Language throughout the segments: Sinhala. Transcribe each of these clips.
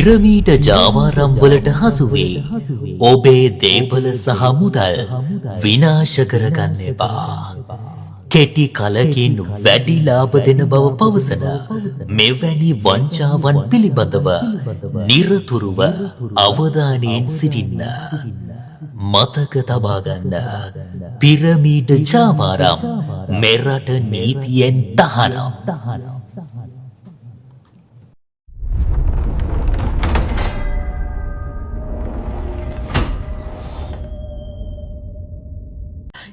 පිරමීඩ ජාවාරම් වලට හසු වී ඔබේ දේපල සහ මුදල් විනාශ කරගන්න එපා. කෙටි කලකින් වැඩි ලාභ දෙන බව පවසන මෙවැනි වංචාවන් පිළිබඳව නිරතුරුව අවධානයෙන් සිටින්න. මතක තබා ගන්න. පිරමීඩ ජාවාරම් මෙරට නීතියෙන් තහනම්.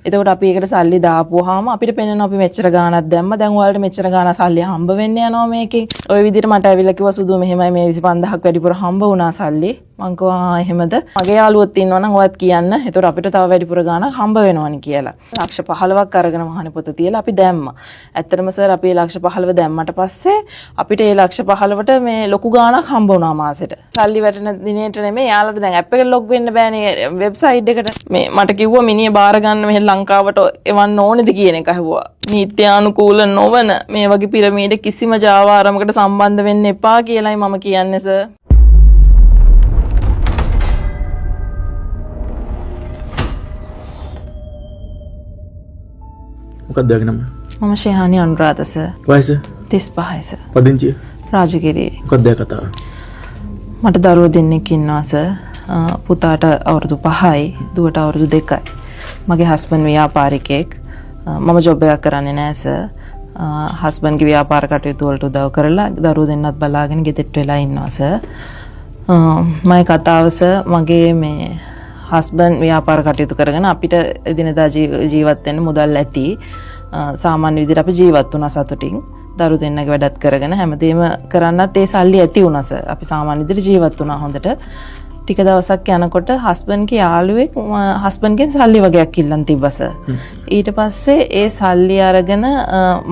එතකොට අපි ඒකට සල්ලි දාපුවාම අපිට පෙනෙනවා අපි මෙච්චර ගාණක් දැම්ම. දැන් ඔයාලට මෙච්චර ගාණක් සල්ලි හම්බ වෙන්න යනවා මේකෙන්. ඔය විදිහට මට ඇවිල්ලා කිව්වා සුදු මෙහෙමයි මේ 25000ක් වැඩිපුර හම්බ වුණා සල්ලි. මං කිව්වා එහෙමද? මගේ යාළුවොත් ඉන්නවා නම් ඔයත් කියන්න. එතකොට අපිට තව වැඩිපුර ගාණක් හම්බ වෙනවනේ කියලා. ලක්ෂ 15ක් අරගෙන මහානේ පොත තියලා අපි දැම්මා. ඇත්තටම සර් අපි ලක්ෂ 15 දැම්මට පස්සේ අපිට ඒ ලක්ෂ 15ට මේ ලොකු ගාණක් හම්බ වුණා මාසෙට. සල්ලි වැටෙන දිනේට නෙමෙයි යාළුවට දැන් ඇප් එකට ලොග් වෙන්න බෑනේ වෙබ්සයිට් එකට. මේ මට කිව්වා මිනිහ බාර ගන්න මෙහෙ ලංකාවට එවන්න ඕනේද කියන එක අහුවා. නීත්‍යානුකූල නොවන මේ වගේ පිරමීඩ කිසිම ජාවාරමකට සම්බන්ධ වෙන්න එපා කියලායි මම කියන්නේ සර්. මොකක්ද ඔයාගේ නම? මම ශේහානි අනුරාධ සර්. වයස? 35යි සර්. පදිංචිය? රාජගිරියේ. මොකක්ද ඔයා කතාව? මට දරුවෝ දෙන්නෙක් ඉන්නවා සර්. පුතාට අවුරුදු 5යි, දුවට අවුරුදු 2යි. මගේ හස්බන්ඩ් ව්‍යාපාරිකයෙක්. මම ජොබ් එකක් කරන්නේ නැහැ සර්. හස්බන්ඩ්ගේ ව්‍යාපාර කටයුතු වලට උදව් කරලා දරුවෝ දෙන්නත් බලාගෙන ගෙදරට වෙලා ඉන්නවා සර්. මගේ කතාව සර් මගේ මේ හස්බන්ඩ් ව්‍යාපාර කටයුතු කරගෙන අපිට එදිනෙදා ජීවත් වෙන්න මුදල් ඇති. සාමාන්‍ය විදිහට අපි ජීවත් වුණා සතුටින්. දරුවෝ දෙන්නගේ වැඩත් කරගෙන හැමදේම කරන්නත් ඒ සල්ලි ඇති වුණා සර්. අපි සාමාන්‍ය විදිහට ජීවත් වුණා හොඳට. ටික දවසක් යනකොට හස්බන්ඩ්ගේ යාළුවෙක් හස්බන්ඩ්ගෙන් සල්ලි වගේක් ඉල්ලන් තිබ්බා සර්. ඊට පස්සේ ඒ සල්ලි අරගෙන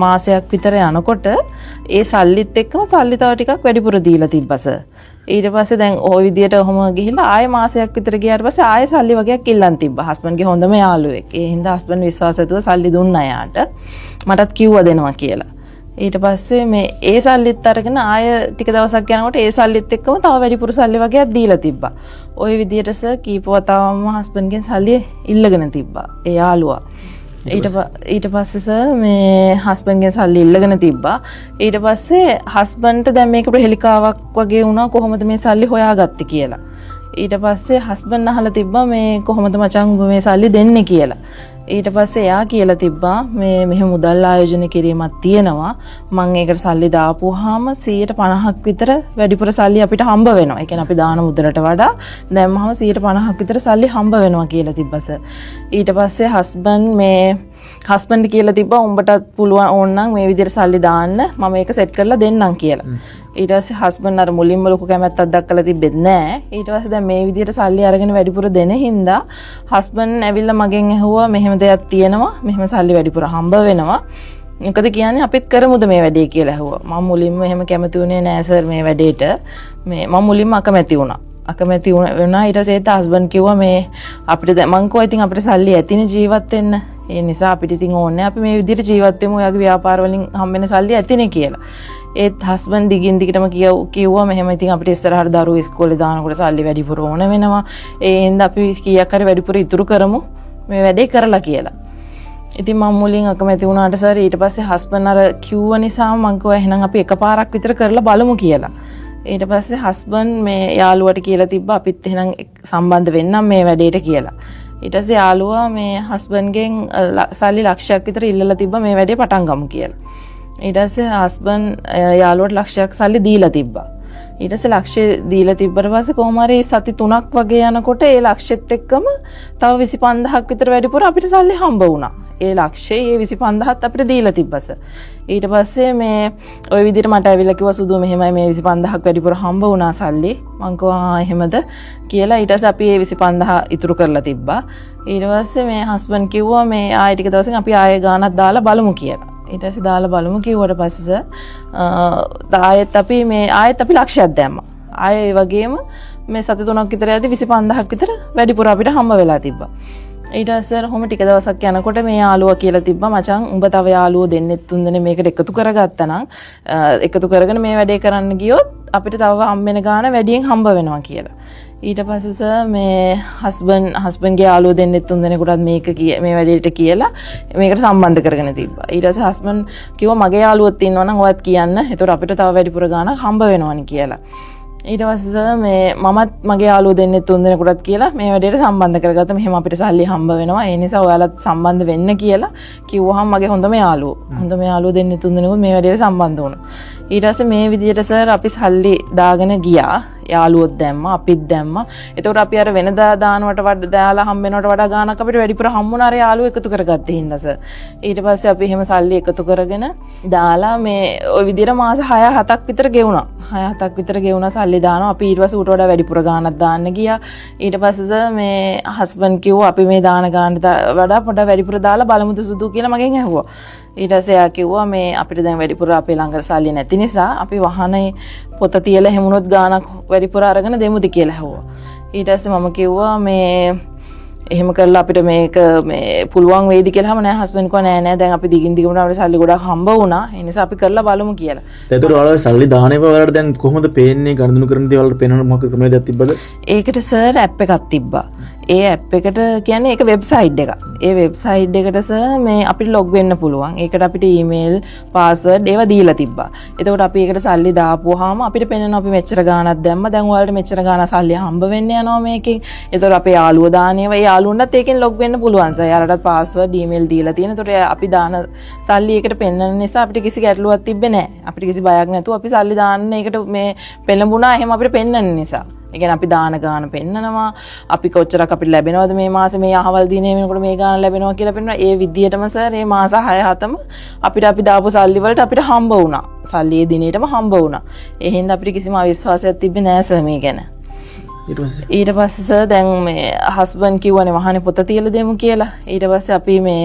මාසයක් විතර යනකොට ඒ සල්ලිත් එක්කම සල්ලි තව ටිකක් වැඩිපුර දීලා තිබ්බා සර්. ඊට පස්සේ දැන් ওই විදියට ඔහොම ගිහිල්ලා ආයෙ මාසයක් විතර ගියාට පස්සේ ආයෙ සල්ලි වගේක් ඉල්ලන් තිබ්බා. හස්බන්ඩ්ගේ හොඳම යාළුවෙක්. ඒ හින්දා හස්බන්ඩ් විශ්වාසයතුව සල්ලි දුන්නා යාට. මටත් කිව්වා දෙනවා කියලා. ඊට පස්සේ මේ ඒ සල්ලිත් අරගෙන ආය ටික දවසක් යනකොට ඒ සල්ලිත් එක්කම තව වැඩිපුර සල්ලි වගේක් දීලා තිබ්බා. ওই විදියට සර් කීප වතාවම හස්බන්ඩ්ගෙන් සල්ලි ඉල්ලගෙන තිබ්බා. ඒ යාළුවා. ඊට පස්සේ සර් මේ හස්බන්ඩ්ගෙන් සල්ලි ඉල්ලගෙන තිබ්බා. ඊට පස්සේ හස්බන්ඩ්ට දැන් මේක ප්‍රහෙලිකාවක් වගේ වුණා කොහොමද මේ සල්ලි හොයාගත්තේ කියලා. ඊට පස්සේ හස්බන්ඩ් අහලා තිබ්බා මේ කොහොමද මචං ඔබ මේ සල්ලි දෙන්නේ කියලා. ඊට පස්සේ එයා කියලා තිබ්බා මේ මෙහෙම මුදල් ආයෝජන කිරීමක් තියෙනවා. මම ඒකට සල්ලි දාපුවාම 150ක් විතර වැඩිපුර සල්ලි අපිට හම්බ වෙනවා. ඒ කියන්නේ අපි දාන මුදලට වඩා දැම්මම 150ක් විතර සල්ලි හම්බ වෙනවා කියලා තිබ්බා සර්. ඊට පස්සේ හස්බන්ඩ් කියලා තිබ්බා උඹටත් පුළුවන් ඕන නම් මේ විදිහට සල්ලි දාන්න මම ඒක සෙට් කරලා දෙන්නම් කියලා. ඊට පස්සේ හස්බන්ඩ් අර මුලින්ම ලොකු කැමැත්තක් දක්වලා තිබෙත් නෑ. ඊට පස්සේ දැන් මේ විදිහට සල්ලි අරගෙන වැඩිපුර දෙන හින්දා හස්බන්ඩ් ඇවිල්ලා මගෙන් ඇහුවා මෙහෙම දෙයක් තියෙනවා. මෙහෙම සල්ලි වැඩිපුර හම්බ වෙනවා. මොකද කියන්නේ අපිත් කරමුද මේ වැඩේ කියලා ඇහුවා. මම මුලින්ම එහෙම කැමති වුණේ නෑ සර් මේ වැඩේට. මම මුලින්ම අකමැති වුණා. ඊට පස්සේ හස්බන්ඩ් කිව්වා මේ අපිට මං කිව්වා ඉතින් අපිට සල්ලි ඇතිනේ ජීවත් වෙන්න. ඒ නිසා අපිට ඉතින් ඕනේ අපි මේ විදිහට ජීවත් වෙමු. ඔයාගේ ව්‍යාපාර වලින් හම්බෙන සල්ලි ඇතිනේ කියලා. ඒත් හස්බන්ඩ් දිගින් දිගටම කිව්වා මෙහෙම ඉතින් අපිට ඉස්සරහට දරුවෝ ඉස්කෝලේ දානකොට සල්ලි වැඩිපුර ඕන වෙනවා. ඒ හින්දා අපි කීයක් හරි වැඩිපුර ඉතුරු කරමු මේ වැඩේ කරලා කියලා. ඉතින් මම මුලින් අකමැති වුණාට සර් ඊට පස්සේ හස්බන්ඩ් අර කිව්ව නිසා මං කිව්වා එහෙනම් අපි එකපාරක් විතර කරලා බලමු කියලා. ඊට පස්සේ හස්බන්ඩ් මේ යාළුවට කියලා තිබ්බා අපිත් එහෙනම් සම්බන්ධ වෙන්නම් මේ වැඩේට කියලා. ඊට පස්සේ යාළුවා මේ හස්බන්ඩ්ගෙන් සල්ලි ලක්ෂයක් විතර ඉල්ලලා තිබ්බා මේ වැඩේ පටන් ගමු කියලා. ඊට පස්සේ හස්බන්ඩ් යාළුවට ලක්ෂයක් සල්ලි දීලා තිබ්බා. ඊට පස්සේ ලක්ෂය දීලා තිබ්බට පස්සේ කොහොම හරි සති 3ක් වගේ යනකොට ඒ ලක්ෂෙත් එක්කම තව 25000ක් විතර වැඩිපුර අපිට සල්ලි හම්බ වුණා. ඒ ලක්ෂයේ ඒ 25000ත් අපිට දීලා තිබ්බස. ඊට පස්සේ මේ ওই විදිහට මට ඇවිල්ලා කිව්වා සුදු මෙහෙමයි මේ 25000ක් වැඩිපුර හම්බ වුණා සල්ලි. මං කිව්වා එහෙමද කියලා. ඊට පස්සේ අපි ඒ 25000 ඉතුරු කරලා තිබ්බා. ඊට පස්සේ මේ හස්බන්ඩ් කිව්වා මේ ආයෙ ටික දවසකින් අපි ආයෙ ගාණක් දාලා බලමු කියලා. ඊට පස්සේ දාලා බලමු කිව්වට පස්සේ ආයෙත් අපි ලක්ෂයක් දැම්මා. ආයෙ ඒ වගේම මේ සති 3ක් විතර යද්දි 25000ක් විතර වැඩිපුර අපිට හම්බ වෙලා තිබ්බා. ඊට පස්සේ කොහොම ටික දවසක් යනකොට මේ යාළුවා කියලා තිබ්බා මචං උඹ තව යාළුවෝ දෙන්නෙක් තුන් දෙනෙක් මේකට එකතු කරගත්තා නම් එකතු කරගෙන මේ වැඩේ කරන්න ගියොත් අපිට තව හම්බෙන ගාණ වැඩියෙන් හම්බ වෙනවා කියලා. ඊට පස්සේ සර් මේ හස්බන්ඩ්ගේ යාළුවෝ දෙන්නෙක් තුන් දෙනෙකුටත් මේ වැඩේට කියලා මේකට සම්බන්ධ කරගෙන තිබ්බා. ඊට පස්සේ හස්බන්ඩ් කිව්වා මගේ යාළුවොත් ඉන්නවා නම් ඔයත් කියන්න. ඒතකොට අපිට තව වැඩිපුර ගාණක් හම්බ වෙනවනි කියලා. ඊට පස්සේ මේ මමත් මගේ යාළුවෝ දෙන්නෙක් තුන් දෙනෙකුටත් කියලා මේ වැඩේට සම්බන්ධ කරගත්තා. මෙහෙම අපිට සල්ලි හම්බ වෙනවා. ඒ නිසා ඔයාලත් සම්බන්ධ වෙන්න කියලා කිව්වහම මගේ හොඳම යාළුවෝ දෙන්නෙක් තුන් දෙනෙකුත් මේ වැඩේට සම්බන්ධ වුණා. ඊට පස්සේ මේ විදිහට සර් අපි සල්ලි දාගෙන ගියා. යාළුවොත් දැම්මා අපිත් දැම්මා. එතකොට අපි අර වෙනදා දානවට වඩා දාලා හම්බ වෙනවට වඩා ගාණක් අපිට වැඩිපුර හම්බුණා අර යාළුවෝ එකතු කරගත්තේ හින්දා සර්. ඊට පස්සේ අපි එහෙම සල්ලි එකතු කරගෙන දාලා මේ ওই විදිහට මාස 6-7ක් විතර ගෙවුණා. 6-7ක් විතර ගෙවුණා සල්ලි දානවා. අපි ඊට පස්සේ ඌට වඩා වැඩිපුර ගාණක් දාන්න ගියා. ඊට පස්සේ සර් මේ හස්බන්ඩ් කිව්වා අපි මේ දාන ගාණට වඩා පොඩ වැඩිපුර දාලා බලමුද සුදු කියලා මගෙන් ඇහුවා. ඊට පස්සේ එයා කිව්වා මේ අපිට දැන් වැඩිපුර අපේ ළඟ සල්ලි නැති නිසා අපි වහනේ පොත තියලා හැමුණොත් ගාණක් වැඩිපුර අරගෙන දෙමුද කියලා ඇහුවා. ඊට පස්සේ මම කිව්වා මේ එහෙම කරලා අපිට මේක මේ පුළුවන් වේද කියලාම නෑ හස්බන්ඩ් කෝ නෑ දැන් අපි දිගින් දිගටම අපිට සල්ලි ගොඩක් හම්බ වුණා. ඒ නිසා අපි කරලා බලමු කියලා. ඒතර ඔයාලා සල්ලි දාන්නේ වලට දැන් කොහොමද පේන්නේ ගණන් කරන දේවල් පේනවද මොකක් ක්‍රමයක්ද තිබ්බද? ඒකට සර් ඇප් එකක් තිබ්බා. ඒ ඇප් එකට කියන්නේ ඒක වෙබ්සයිට් එකක්. ඒ වෙබ්සයිට් එකට සර් මේ අපිට ලොග් වෙන්න පුළුවන්. ඒකට අපිට ඊමේල්, පාස්වර්ඩ් ඒවා දීලා තිබ්බා. එතකොට අපි ඒකට සල්ලි දාපුවාම අපිට පේනවා අපි මෙච්චර ගාණක් දැම්මා. දැන් ඔයාලට මෙච්චර ගාණක් සල්ලි හම්බ වෙන්න යනවා මේකෙන්. එතකොට අපේ යාළුවෝ දානේවා යාළුවන්ටත් ඒකෙන් ලොග් වෙන්න පුළුවන් සර්. යාළුවටත් පාස්වර්ඩ් ඊමේල් දීලා තියෙන. එතකොට අපි දාන සල්ලි ඒකට පෙන්නන නිසා අපිට කිසි ගැටලුවක් තිබ්බේ නැහැ. අපිට කිසි බයක් නැතුව අපි සල්ලි දාන්න ඒකට මේ පෙළඹුණා. එහෙම අපිට පෙන්නන නිසා. ඒ කියන්නේ අපි දාන ගාන පෙන්නනවා. අපි කොච්චරක් අපිට ලැබෙනවද මේ මාසේ මේ අහවල් දිනේ වෙනකොට මේ ගාන ලැබෙනවා කියලා පෙන්නනවා. ඒ විදියටම සර් මේ මාස 6-7ම අපිට අපි දාපු සල්ලි වලට අපිට හම්බ වුණා. සල්ලි ඒ දිනෙටම හම්බ වුණා. ඒ හින්දා අපිට කිසිම අවිශ්වාසයක් තිබ්බේ නෑ සර් මේ ගැන. ඊට පස්සේ සර් දැන් මේ හස්බන්ඩ් කිව්වනේ වහනේ පොත තියලා දෙමු කියලා. ඊට පස්සේ අපි මේ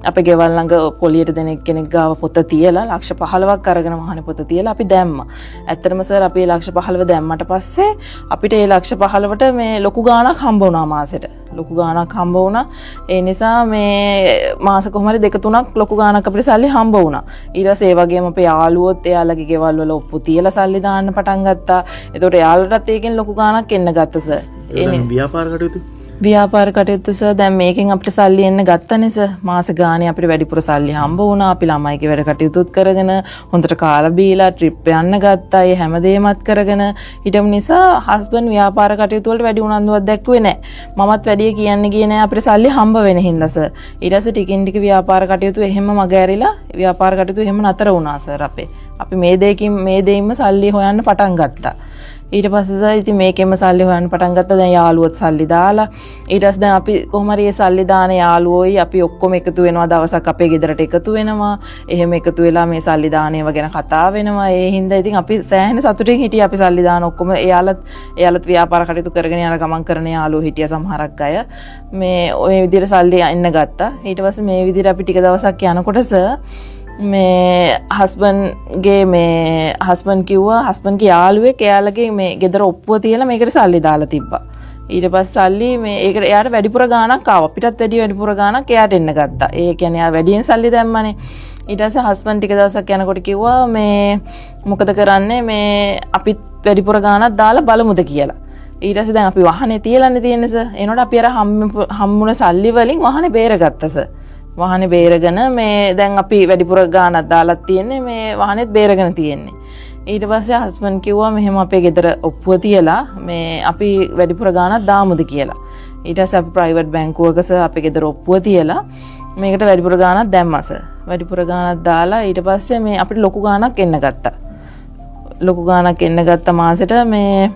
අපේ ගෙවල් ළඟ පොලියට කෙනෙක් ගාව පොත තියලා ලක්ෂ 15ක් අරගෙන වහනේ පොත තියලා අපි දැම්මා. ඇත්තටම සර් අපි ලක්ෂ 15 දැම්මට පස්සේ අපිට ඒ ලක්ෂ 15ට මේ ලොකු ගාණක් හම්බ වුණා මාසෙට. ලොකු ගාණක් හම්බ වුණා. ඒ නිසා මේ මාස කොහොම හරි 2-3ක් ලොකු ගාණක් අපිට සල්ලි හම්බ වුණා. ඊට පස්සේ ඒ වගේම අපේ යාළුවොත් එයාලගේ ගෙවල් වල ඔප්පු තියලා සල්ලි දාන්න පටන් ගත්තා. ඒතකොට එයාලටත් ඒකෙන් ලොකු ගාණක් එන්න ගත්තා සර්. ව්‍යාපාර කටයුතු සර් දැන් මේකෙන් අපිට සල්ලි එන්න ගත්තනේ සර්. මාස ගානේ අපිට වැඩිපුර සල්ලි හම්බ වුණා. අපි ළමයිගේ වැඩ කටයුතුත් කරගෙන හොඳට කාලා බීලා ට්‍රිප් යන්න ගත්තා. ඒ හැමදේමත් කරගෙන හිටපු නිසා හස්බන්ඩ් ව්‍යාපාර කටයුතු වලට වැඩි උනන්දුවක් දැක්ුවේ නැහැ. මමත් වැඩි කියන්නේ ගියේ නැහැ අපිට සල්ලි හම්බ වෙන හින්දා සර්. ඊට පස්සේ ටිකින් ටික ව්‍යාපාර කටයුතු එහෙම මග ඇරිලා ව්‍යාපාර කටයුතු එහෙම නතර වුණා සර් අපේ. අපි මේ දෙයින්ම සල්ලි හොයන්න පටන් ගත්තා. ඊට පස්සේ ඉතින් මේකෙම සල්ලි හොයන්න පටන් ගත්තා. දැන් යාළුවොත් සල්ලි දාලා ඊට පස්සේ දැන් අපි කොහොම හරි සල්ලි දාන යාළුවෝයි අපි ඔක්කොම එකතු වෙනවා. දවසක් අපේ ගෙදරට එකතු වෙනවා. එහෙම එකතු වෙලා මේ සල්ලි දානේව ගැන කතා වෙනවා. ඒ හින්දා ඉතින් අපි සෑහෙන සතුටින් හිටියා. අපි සල්ලි දාන ඔක්කොම එයාලත් ව්‍යාපාර කටයුතු කරගෙන යන ගමන් කරන යාළුවෝ හිටියා සමහරක් අය. මේ ওই විදිහට සල්ලි එන්න ගත්තා. ඊට පස්සේ මේ විදිහට අපි ටික දවසක් යනකොට සර් මේ හස්බන්ඩ් කිව්වා හස්බන්ඩ්ගේ යාළුවෙක් එයාලගේ මේ ගෙදර ඔප්පුව තියලා මේකට සල්ලි දාලා තිබ්බා. ඊට පස්සේ සල්ලි මේ ඒකට එයාට වැඩිපුර ගාණක් ආවා. අපිටත් වැඩිපුර ගාණක් එයාට එන්න ගත්තා. ඒ කියන්නේ එයා වැඩියෙන් සල්ලි දැම්මනේ. ඊට පස්සේ හස්බන්ඩ් ටික දවසක් යනකොට කිව්වා මේ මොකද කරන්නේ මේ අපිත් වැඩිපුර ගාණක් දාලා බලමුද කියලා. ඊට පස්සේ දැන් අපි වාහනේ තියලානේ තියෙන්නේ සර්. එනකොට අපි අර හම්බුන සල්ලි වලින් වාහනේ බේරගත්තා සර්. වාහනේ බේරගෙන මේ දැන් අපි වැඩිපුර ගාණක් දාලා තියෙන්නේ මේ වාහනේත් බේරගෙන තියෙන්නේ. ඊට පස්සේ හස්බන්ඩ් කිව්වා මෙහෙම අපේ ගෙදර ඔප්පුව තියලා මේ අපි වැඩිපුර ගාණක් දාමුද කියලා. ඊට පස්සේ අපි ප්‍රයිවට් බැංකුවක අපේ ගෙදර ඔප්පුව තියලා මේකට වැඩිපුර ගාණක් දැම්මා සර්. වැඩිපුර ගාණක් දාලා ඊට පස්සේ මේ අපිට ලොකු ගාණක් එන්න ගත්තා. ලොකු ගාණක් එන්න ගත්ත මාසෙට මේ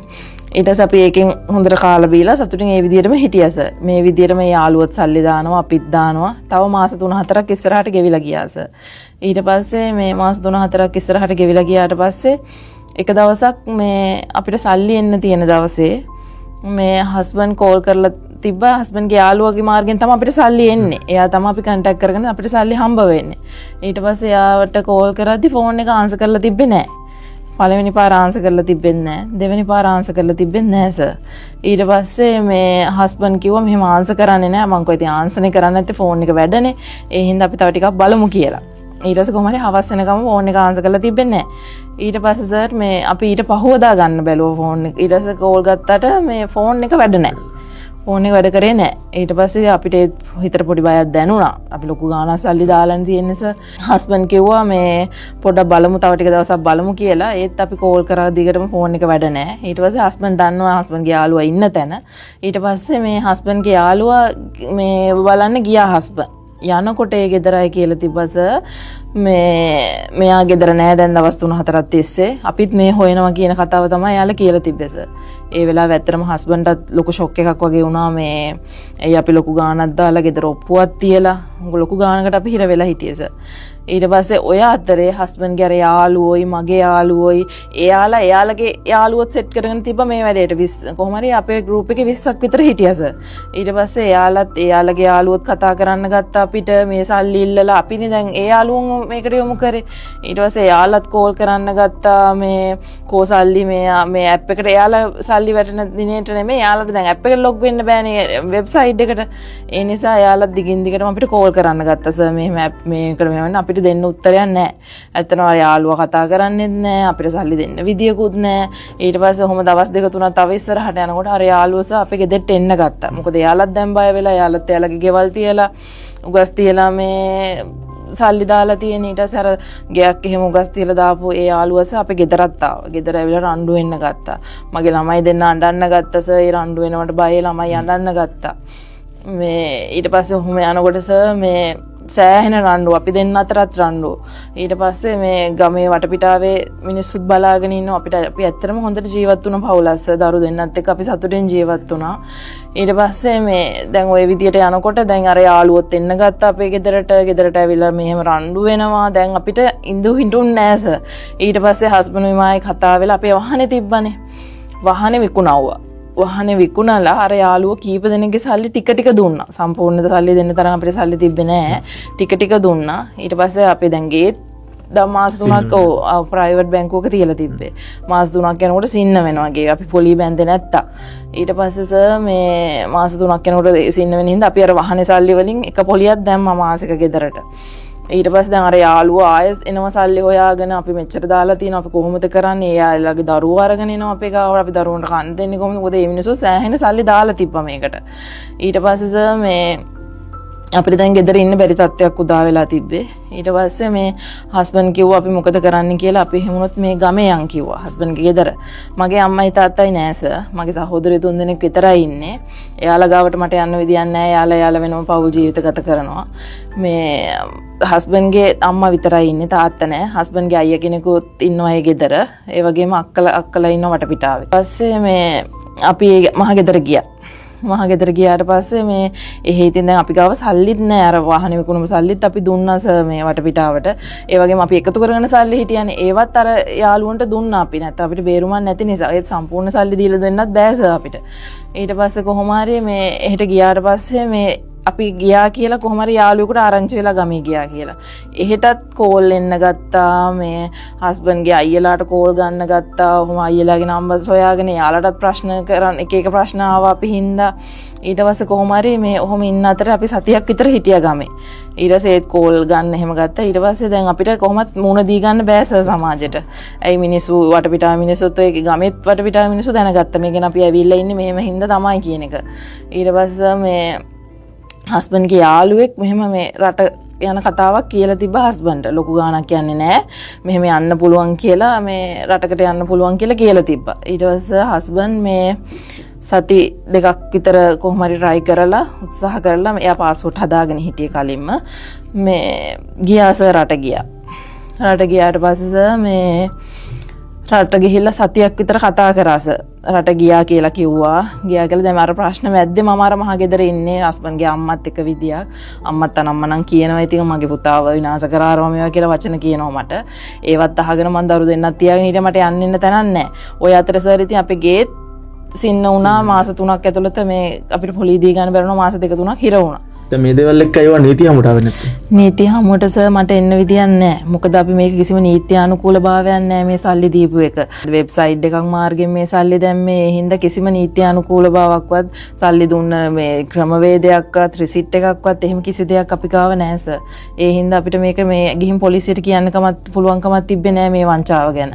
ඊට පස්සේ අපි ඒකෙන් හොඳට කාලා බීලා සතුටින් ඒ විදිහටම හිටියා සර්. මේ විදිහටම යාළුවොත් සල්ලි දානවා අපිත් දානවා. තව මාස 3-4ක් ඉස්සරහට ගෙවිලා ගියා සර්. ඊට පස්සේ මේ මාස 3-4ක් ඉස්සරහට ගෙවිලා ගියාට පස්සේ එක දවසක් මේ අපිට සල්ලි එන්න තියෙන දවසේ මේ හස්බන්ඩ් කෝල් කරලා තිබ්බා. හස්බන්ඩ්ගේ යාළුවගේ මාර්ගෙන් තමයි අපිට සල්ලි එන්නේ. එයා තමයි අපි කන්ටැක්ට් කරගෙන අපිට සල්ලි හම්බ වෙන්නේ. ඊට පස්සේ එයාට කෝල් කරද්දි ෆෝන් එක ආන්සර් කරලා තිබ්බේ නැහැ. පළවෙනි පාර ආන්සර් කරලා තිබෙන්නේ නැහැ. දෙවෙනි පාර ආන්සර් කරලා තිබෙන්නේ නැහැ සර්. ඊට පස්සේ මේ හස්බන්ඩ් කිව්වා මෙහෙම ආන්සර් කරන්නේ නැහැ. මං කිව්වා ඉතින් ආන්සර්නේ කරන්නේ නැත්තේ ෆෝන් එක වැඩනේ. ඒ හින්දා අපි තව ටිකක් බලමු කියලා. ඊට පස්සේ කොහමද හවස් වෙනකම් ෆෝන් එක ආන්සර් කරලා තිබෙන්නේ නැහැ. ඊට පස්සේ සර් මේ අපි ඊට පහුවදා ගන්න බැලුවා ෆෝන් එක. ඊට පස්සේ කෝල් ගත්තට මේ ෆෝන් එක වැඩ නැහැ. ෆෝන් එක වැඩ කරේ නැහැ. ඊට පස්සේ අපිට හිතට පොඩි බයක් දැනුණා. අපි ලොකු ගාණක් සල්ලි දාලානේ තියෙන්නේ සර්. හස්බන්ඩ් කිව්වා මේ පොඩ්ඩක් බලමු තව ටික දවසක් බලමු කියලා. ඒත් අපි කෝල් කරා දිගටම ෆෝන් එක වැඩ නැහැ. ඊට පස්සේ හස්බන්ඩ් දන්නවා හස්බන්ඩ්ගේ යාළුවා ඉන්න තැන. ඊට පස්සේ මේ හස්බන්ඩ්ගේ යාළුවා මේ බලන්න ගියා හස්බන්ඩ්. යනකොට ඒ ගෙදරයි කියලා තිබ්බස මෙයා ගෙදර නෑ දැන් දවස් 3-4ක් තිස්සේ අපිත් මේ හොයනවා කියන කතාව තමයි යාළුවා කියලා තිබ්බස. ඒ වෙලාවේ ඇත්තටම හස්බන්ඩ්ටත් ලොකු ෂොක් එකක් වගේ වුණා මේ ඇයි අපි ලොකු ගාණක් දාලා ගෙදර ඔප්පුවක් තියලා ලොකු ගාණකට අපි හිර වෙලා හිටියේස. ඊට පස්සේ ඔය අතරේ හස්බන්ඩ්ගේ අර යාළුවෝයි මගේ යාළුවෝයි එයාලගේ යාළුවොත් සෙට් කරගෙන තිබ්බා මේ වැඩේට කොහොම හරි අපේ ගෲප් එකේ 20ක් විතර හිටියස. ඊට පස්සේ එයාලගේ යාළුවොත් කතා කරන්න ගත්තා අපිට මේ සල්ලි ඉල්ලලා අපිනේ දැන් ඒ යාළුවෝ මේකට යොමු කරේ. ඊට පස්සේ එයාලත් කෝල් කරන්න ගත්තා මේ කෝසල්ලි මේ ඇප් එකට එයාලා සල්ලි වැටෙන දිනේට නෙමෙයි එයාලට දැන් ඇප් එකට ලොග් වෙන්න බෑනේ වෙබ්සයිට් එකට. ඒ නිසා එයාලත් දිගින් දිගටම අපිට කෝල් කරන්න ගත්තා සර් මෙහෙම ඇප් මේකට මෙහෙම අපිට දෙන්න උත්තරයක් නැහැ. ඇත්තටම අර යාළුවා කතා කරන්නේත් නැහැ. අපිට සල්ලි දෙන්න විදියකුත් නැහැ. ඊට පස්සේ ඔහොම දවස් දෙක තුනක් තව ඉස්සරහට යනකොට අර යාළුවස අපේ ගෙදරට එන්න ගත්තා. මොකද එයාලත් දැන් බය වෙලා එයාලත් එයාලගේ ගෙවල් තියලා උගස් තියලා මේ සල්ලි දාලා තියෙන. ඊට පස්සේ අර ගයක් එහෙම උගස් තියලා දාපු ඒ යාළුවස අපේ ගෙදරත් ආවා. ගෙදර ඇවිල්ලා රණ්ඩු වෙන්න ගත්තා. මගේ ළමයි දෙන්න අඬන්න ගත්තා සර්. ඒ රණ්ඩු වෙනවට බය ළමයි අඬන්න ගත්තා. මේ ඊට පස්සේ ඔහොම යනකොට සර් මේ සෑහෙන රණ්ඩු අපි දෙන්න අතරත් රණ්ඩු. ඊට පස්සේ මේ ගමේ වටපිටාවේ මිනිස්සුත් බලාගෙන ඉන්නවා අපිට. අපි ඇත්තටම හොඳට ජීවත් වුණ පවුලස්ස දරු දෙන්නත් එක්ක අපි සතුටින් ජීවත් වුණා. ඊට පස්සේ මේ දැන් ওই විදියට යනකොට දැන් අර යාළුවොත් එන්න ගත්තා අපේ ගෙදරට ඇවිල්ලා මෙහෙම රණ්ඩු වෙනවා. දැන් අපිට ඉඳු හිටුන් නෑස. ඊට පස්සේ හස්බන්ඩ් විමායි කතා වෙලා අපේ වහනේ තිබ්බනේ. වහනේ විකුණවුවා. වහනේ විකුණලා අර යාළුවෝ කීප දෙනෙක්ගේ සල්ලි ටික දුන්නා. සම්පූර්ණ සල්ලි දෙන්න තරම් අපිට සල්ලි තිබ්බේ නෑ. ටික දුන්නා. ඊට පස්සේ අපි දැන් ගේත් මාස 3ක් ප්‍රයිවට් බැංකුවක තියලා තිබ්බේ. මාස 3ක් යනකොට සින්න වෙනවා ගේ. අපි පොලි බැඳේ නැත්තා. ඊට පස්සේ සර් මේ මාස 3ක් යනකොට සින්න වෙන හින්දා අපි අර වහනේ සල්ලි වලින් එක පොලියක් දැම්මා මාසෙක ගෙදරට. ඊට පස්සේ දැන් අර යාළුවා ආයෙත් එනවා සල්ලි හොයාගෙන අපි මෙච්චර දාලා තියෙනවා අපි කොහොමද කරන්නේ? ඒ යාළුවාගේ දරුවෝ අරගෙන එනවා අපේ ගාවට අපි දරුවන්ට කන්න දෙන්නේ කොහොමද? මොකද මේ මිනිස්සු සෑහෙන සල්ලි දාලා තිබ්බා මේකට. ඊට පස්සේ සර් මේ අපිට දැන් ගෙදර ඉන්න බැරි තත්ත්වයක් උදා වෙලා තිබ්බේ. ඊට පස්සේ මේ හස්බන්ඩ් කිව්වා අපි මොකද කරන්න කියලා. අපි එහෙමනොත් මේ ගමේ යන් කිව්වා හස්බන්ඩ්ගේ ගෙදර. මගේ අම්මයි තාත්තයි නෑ සර්. මගේ සහෝදරයෝ 3 දෙනෙක් විතරයි ඉන්නේ. එයාලා ගාවට මට යන්න විදියක් නෑ. එයාලා වෙනම පවුල් ජීවිත ගත කරනවා. මේ හස්බන්ඩ්ගේ අම්මා විතරයි ඉන්නේ තාත්තා නෑ. හස්බන්ඩ්ගේ අයියා කෙනෙකුත් ඉන්නවා ඒ ගෙදර. ඒ වගේම අක්කලා ඉන්නවා වටපිටාවේ. ඊපස්සේ මේ අපි මහ ගෙදර ගියා. මහ ගෙදර ගියාට පස්සේ මේ එහෙ ඉතින් දැන් අපි ගාව සල්ලිත් නෑ. අර වාහනේ විකුණුම සල්ලිත් අපි දුන්නා සර් මේ වටපිටාවට. ඒ වගේම අපි එකතු කරගෙන සල්ලි හිටියානේ. ඒවත් අර යාළුවන්ට දුන්නා අපි. නැත්නම් අපිට බේරුමක් නැති නිසා ඒත් සම්පූර්ණ සල්ලි දීලා දෙන්නත් බෑ සර් අපිට. ඊට පස්සේ කොහොම හරි මේ එහෙට ගියාට පස්සේ මේ අපි ගියා කියලා කොහොම හරි යාළුවෙකුට ආරංචි වෙලා ගමේ ගියා කියලා. එහෙටත් කෝල් එන්න ගත්තා. මේ හස්බන්ඩ්ගේ අයියලාට කෝල් ගන්න ගත්තා. ඔහොම අයියලාගේ නම්බර්ස් හොයාගෙන යාළුවටත් ප්‍රශ්න කරන් එක ප්‍රශ්න ආවා අපි හින්දා. ඊට පස්සේ කොහොම හරි මේ ඔහොම ඉන්න අතර අපි සතියක් විතර හිටියා ගමේ. ඊට පස්සේ ඒත් කෝල් ගන්න එහෙම ගත්තා. ඊට පස්සේ දැන් අපිට කොහොමත් මුණ දී ගන්න බෑ සර් සමාජෙට. ඇයි මිනිස්සු වටපිටාව මිනිස්සුත් ඒ ගමෙත් වටපිටාව මිනිස්සු දැනගත්තා. මේ ගැන අපි ඇවිල්ලා ඉන්නේ මෙහෙම හින්දා තමයි කියන එක. ඊට පස්සේ මේ හස්බන්ඩ්ගේ යාළුවෙක් මෙහෙම මේ රට යන කතාවක් කියලා තිබ්බ හස්බන්ඩ්. ලොකු ගාණක් යන්නේ නැහැ. මෙහෙම යන්න පුළුවන් කියලා මේ රටකට යන්න පුළුවන් කියලා තිබ්බා. ඊට පස්සේ හස්බන්ඩ් මේ සති දෙකක් විතර කොහොම හරි try කරලා උත්සාහ කරලා එයා પાස්පෝර්ට් හදාගෙන හිටියේ කලින්ම මේ ගියා සර් රට ගියා. රට ගියාට පස්සේ මේ රට ගිහිල්ලා සතියක් විතර කතා කරා සර්. රට ගියා කියලා කිව්වා. ගියා කියලා දැන් අර ප්‍රශ්න මැද්දේ මම අර මහ ගෙදර ඉන්නේ හස්බන්ඩ්ගේ අම්මත් එක්ක විදියක්. අම්මත් අනම්මනම් කියනවා ඉතින් මගේ පුතාව විනාශ කරාරම මේවා කියලා වචන කියනවා මට. ඒවත් අහගෙන මම දරු දෙන්නත් තියාගෙන ඊට මට යන්න ඉන්න තැනක් නැහැ. ඔය අතර සර් ඉතින් අපේ ගේට් සින්න වුණා මාස 3ක් ඇතුළත මේ අපිට පොලි දී ගන්න බැරුණා මාස 2-3ක් හිර වුණා. දැන් මේ දේවල් එක්ක ඒවා නීති හමුට ආවේ නැත්තේ. නීති හමුවට සර් මට එන්න විදියක් නැහැ. මොකද අපි මේක කිසිම නීති අනුකූල භාවයක් නැහැ මේ සල්ලි දීපු එක. වෙබ්සයිට් එකක් මාර්ගෙන් මේ සල්ලි දැම්මේ. ඒ හින්දා කිසිම නීති අනුකූල බවක්වත් සල්ලි දුන්න මේ ක්‍රමවේදයක්වත් රිසිට් එකක්වත් එහෙම කිසි දෙයක් අපි ගාව නැහැ සර්. ඒ හින්දා අපිට මේක මේ ගිහින් පොලිසියට කියන්න පුළුවන්කමක් තිබ්බේ නැහැ මේ වංචාව ගැන.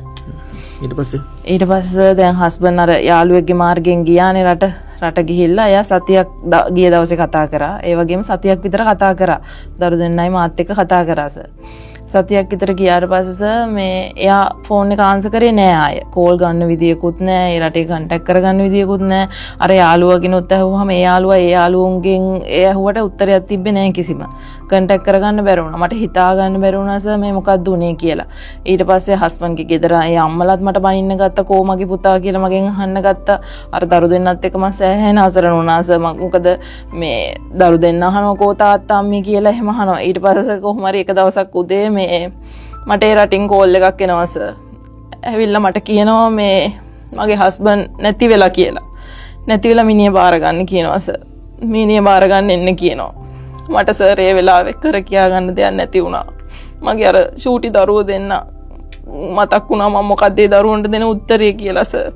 ඊට පස්සේ දැන් හස්බන්ඩ් අර යාළුවෙක්ගේ මාර්ගෙන් ගියානේ රට ගිහිල්ලා එයා සතියක් ගිය දවසේ කතා කරා. ඒ වගේම සතියක් විතර කතා කරා. දරු දෙන්නයි මාත් එක්ක කතා කරා සර්. සතියක් විතර ගියාට පස්සේ මේ එයා ෆෝන් එක ආන්සර් කරේ නෑ ආය. කෝල් ගන්න විදියකුත් නෑ. ඒ රටේ කන්ටැක්ට් කරගන්න විදියකුත් නෑ. අර යාළුවගෙනුත් ඇහුවාම ඒ යාළුවන්ගෙන් ඒ ඇහුවට උත්තරයක් තිබ්බේ නෑ කිසිම. කන්ටැක්ට් කරගන්න බැරි වුණා. මට හිතා ගන්න බැරි වුණා සර් මේ මොකක්ද උනේ කියලා. ඊට පස්සේ හස්බන්ඩ්ගේ ගෙදර ඒ අම්මලාත් මට බනින්න ගත්තා කෝ මගේ පුතා කියලා මගෙන් අහන්න ගත්තා. අර දරු දෙන්නත් එක්ක මම සෑහෙන අසරණ වුණා සර්. මොකද මේ දරු දෙන්න අහනවා කෝ තාත්තා අම්මේ කියලා එහෙම අහනවා. ඊට පස්සේ කොහොම හරි එක දවසක් උදේ මේ මට ඒ රටින් කෝල් එකක් එනවා සර්. ඇවිල්ලා මට කියනවා මේ මගේ හස්බන්ඩ් නැති වෙලා කියලා. නැති වෙලා මිනිහ බාර ගන්න කියනවා සර්. මිනිහ බාර ගන්න එන්න කියනවා. මට සර් ඒ වෙලාවේ කර කියා ගන්න දෙයක් නැති වුණා. මගේ අර ෂූටි දරුවෝ දෙන්න මතක් වුණා මම මොකද ඒ දරුවන්ට දෙන උත්තරේ කියලා සර්.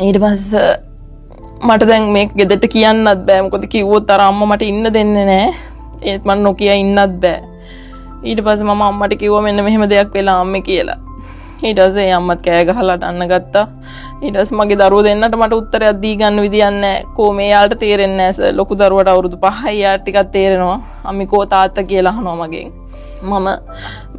ඊට පස්සේ මට දැන් මේක ගෙදරට කියන්නත් බෑ. මොකද කිව්වොත් අර අම්මා මට ඉන්න දෙන්නේ නැහැ. ඒත් මම නොකිය ඉන්නත් බෑ. ඊට පස්සේ මම අම්මට කිව්වා මෙන්න මෙහෙම දෙයක් වෙලා අම්මේ කියලා. ඊට පස්සේ අම්මත් කෑ ගහලා අඬන්න ගත්තා. ඊට පස්සේ මගේ දරුවෝ දෙන්නට මට උත්තරයක් දී ගන්න විදියක් නැහැ. කොහොම එයාලට තේරෙන්නේ නැහැ සර්. ලොකු දරුවට අවුරුදු 5යි යාට ටිකක් තේරෙනවා. අම්මි කෝ තාත්තා කියලා අහනවා මගෙන්. මම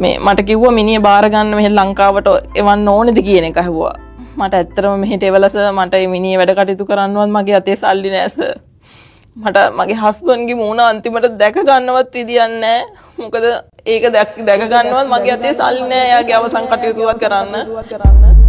මේ මට කිව්වා මිනිහ බාර ගන්න මෙහෙ ලංකාවට එවන්න ඕනේද කියන එක අහුවා. මට ඇත්තටම මෙහෙට එවලා සර් මට මේ මිනිහ වැඩ කටයුතු කරන්නවත් මගේ අතේ සල්ලි නැහැ සර්. මට මගේ හස්බන්ඩ්ගේ මූණ අන්තිමට දැක ගන්නවත් විදියක් නැහැ. මොකද ඒක දැක ගන්නවත් මගේ අතේ සල්ලි නැහැ. එයාගේ අවසන් කටයුතුවත් කරන්න.